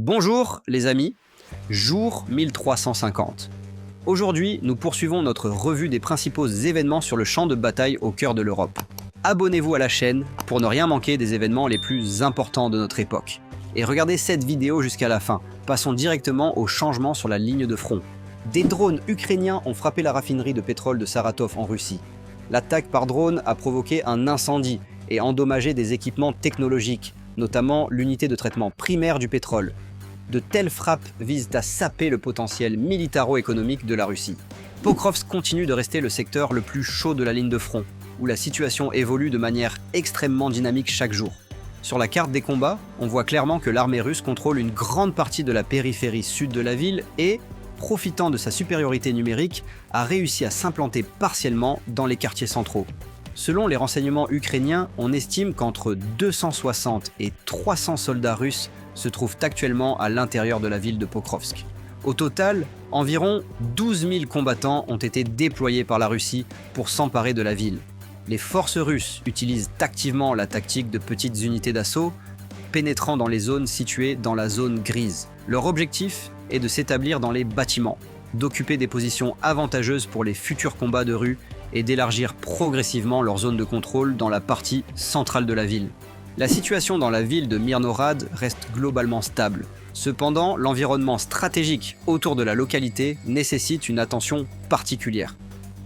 Bonjour les amis, jour 1350. Aujourd'hui, nous poursuivons notre revue des principaux événements sur le champ de bataille au cœur de l'Europe. Abonnez-vous à la chaîne pour ne rien manquer des événements les plus importants de notre époque. Et regardez cette vidéo jusqu'à la fin. Passons directement aux changements sur la ligne de front. Des drones ukrainiens ont frappé la raffinerie de pétrole de Saratov en Russie. L'attaque par drone a provoqué un incendie et endommagé des équipements technologiques, notamment l'unité de traitement primaire du pétrole. De telles frappes visent à saper le potentiel militaro-économique de la Russie. Pokrovsk continue de rester le secteur le plus chaud de la ligne de front, où la situation évolue de manière extrêmement dynamique chaque jour. Sur la carte des combats, on voit clairement que l'armée russe contrôle une grande partie de la périphérie sud de la ville et, profitant de sa supériorité numérique, a réussi à s'implanter partiellement dans les quartiers centraux. Selon les renseignements ukrainiens, on estime qu'entre 260 et 300 soldats russes se trouvent actuellement à l'intérieur de la ville de Pokrovsk. Au total, environ 12 000 combattants ont été déployés par la Russie pour s'emparer de la ville. Les forces russes utilisent activement la tactique de petites unités d'assaut, pénétrant dans les zones situées dans la zone grise. Leur objectif est de s'établir dans les bâtiments, d'occuper des positions avantageuses pour les futurs combats de rue et d'élargir progressivement leur zone de contrôle dans la partie centrale de la ville. La situation dans la ville de Myrhorod reste globalement stable. Cependant, l'environnement stratégique autour de la localité nécessite une attention particulière.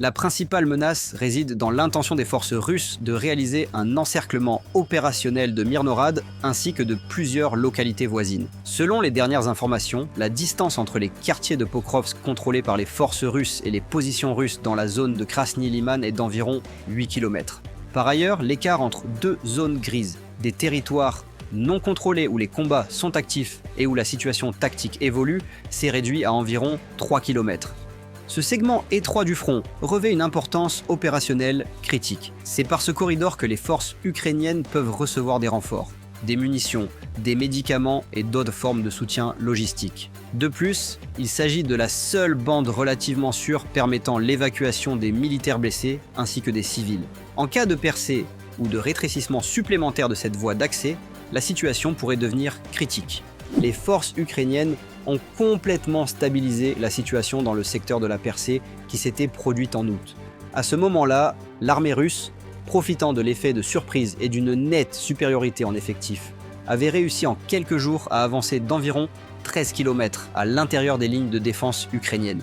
La principale menace réside dans l'intention des forces russes de réaliser un encerclement opérationnel de Myrhorod ainsi que de plusieurs localités voisines. Selon les dernières informations, la distance entre les quartiers de Pokrovsk contrôlés par les forces russes et les positions russes dans la zone de Krasny Liman est d'environ 8 km. Par ailleurs, l'écart entre deux zones grises, des territoires non contrôlés où les combats sont actifs et où la situation tactique évolue, s'est réduit à environ 3 km. Ce segment étroit du front revêt une importance opérationnelle critique. C'est par ce corridor que les forces ukrainiennes peuvent recevoir des renforts, des munitions, des médicaments et d'autres formes de soutien logistique. De plus, il s'agit de la seule bande relativement sûre permettant l'évacuation des militaires blessés ainsi que des civils. En cas de percée ou de rétrécissement supplémentaire de cette voie d'accès, la situation pourrait devenir critique. Les forces ukrainiennes ont complètement stabilisé la situation dans le secteur de la percée qui s'était produite en août. À ce moment-là, l'armée russe, profitant de l'effet de surprise et d'une nette supériorité en effectifs, avait réussi en quelques jours à avancer d'environ 13 km à l'intérieur des lignes de défense ukrainiennes.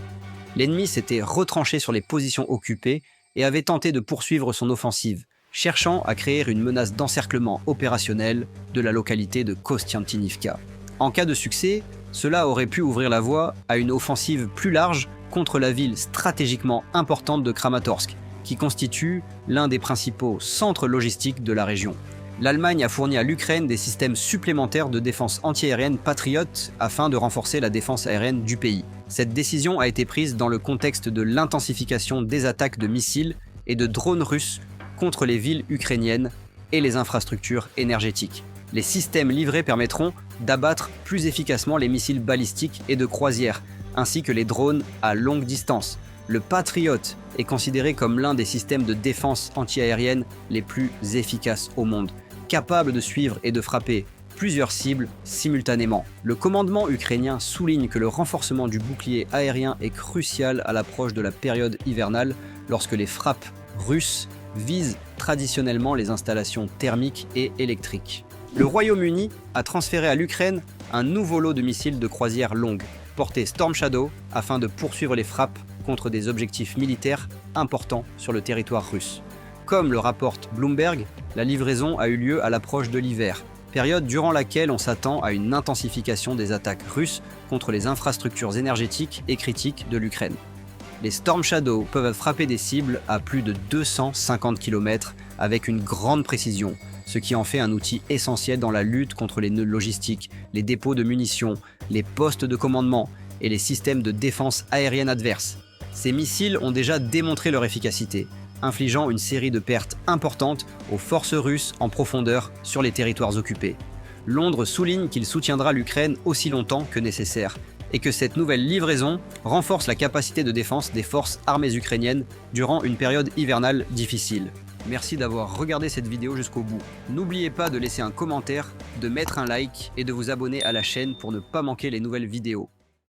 L'ennemi s'était retranché sur les positions occupées et avait tenté de poursuivre son offensive, cherchant à créer une menace d'encerclement opérationnel de la localité de Kostiantynivka. En cas de succès, cela aurait pu ouvrir la voie à une offensive plus large contre la ville stratégiquement importante de Kramatorsk, qui constitue l'un des principaux centres logistiques de la région. L'Allemagne a fourni à l'Ukraine des systèmes supplémentaires de défense antiaérienne Patriot afin de renforcer la défense aérienne du pays. Cette décision a été prise dans le contexte de l'intensification des attaques de missiles et de drones russes contre les villes ukrainiennes et les infrastructures énergétiques. Les systèmes livrés permettront d'abattre plus efficacement les missiles balistiques et de croisière, ainsi que les drones à longue distance. Le Patriot est considéré comme l'un des systèmes de défense antiaérienne les plus efficaces au monde, capable de suivre et de frapper plusieurs cibles simultanément. Le commandement ukrainien souligne que le renforcement du bouclier aérien est crucial à l'approche de la période hivernale, lorsque les frappes russes visent traditionnellement les installations thermiques et électriques. Le Royaume-Uni a transféré à l'Ukraine un nouveau lot de missiles de croisière longue, portés Storm Shadow, afin de poursuivre les frappes contre des objectifs militaires importants sur le territoire russe. Comme le rapporte Bloomberg, la livraison a eu lieu à l'approche de l'hiver, période durant laquelle on s'attend à une intensification des attaques russes contre les infrastructures énergétiques et critiques de l'Ukraine. Les Storm Shadow peuvent frapper des cibles à plus de 250 km avec une grande précision, ce qui en fait un outil essentiel dans la lutte contre les nœuds logistiques, les dépôts de munitions, les postes de commandement et les systèmes de défense aérienne adverses. Ces missiles ont déjà démontré leur efficacité, infligeant une série de pertes importantes aux forces russes en profondeur sur les territoires occupés. Londres souligne qu'il soutiendra l'Ukraine aussi longtemps que nécessaire, et que cette nouvelle livraison renforce la capacité de défense des forces armées ukrainiennes durant une période hivernale difficile. Merci d'avoir regardé cette vidéo jusqu'au bout. N'oubliez pas de laisser un commentaire, de mettre un like et de vous abonner à la chaîne pour ne pas manquer les nouvelles vidéos.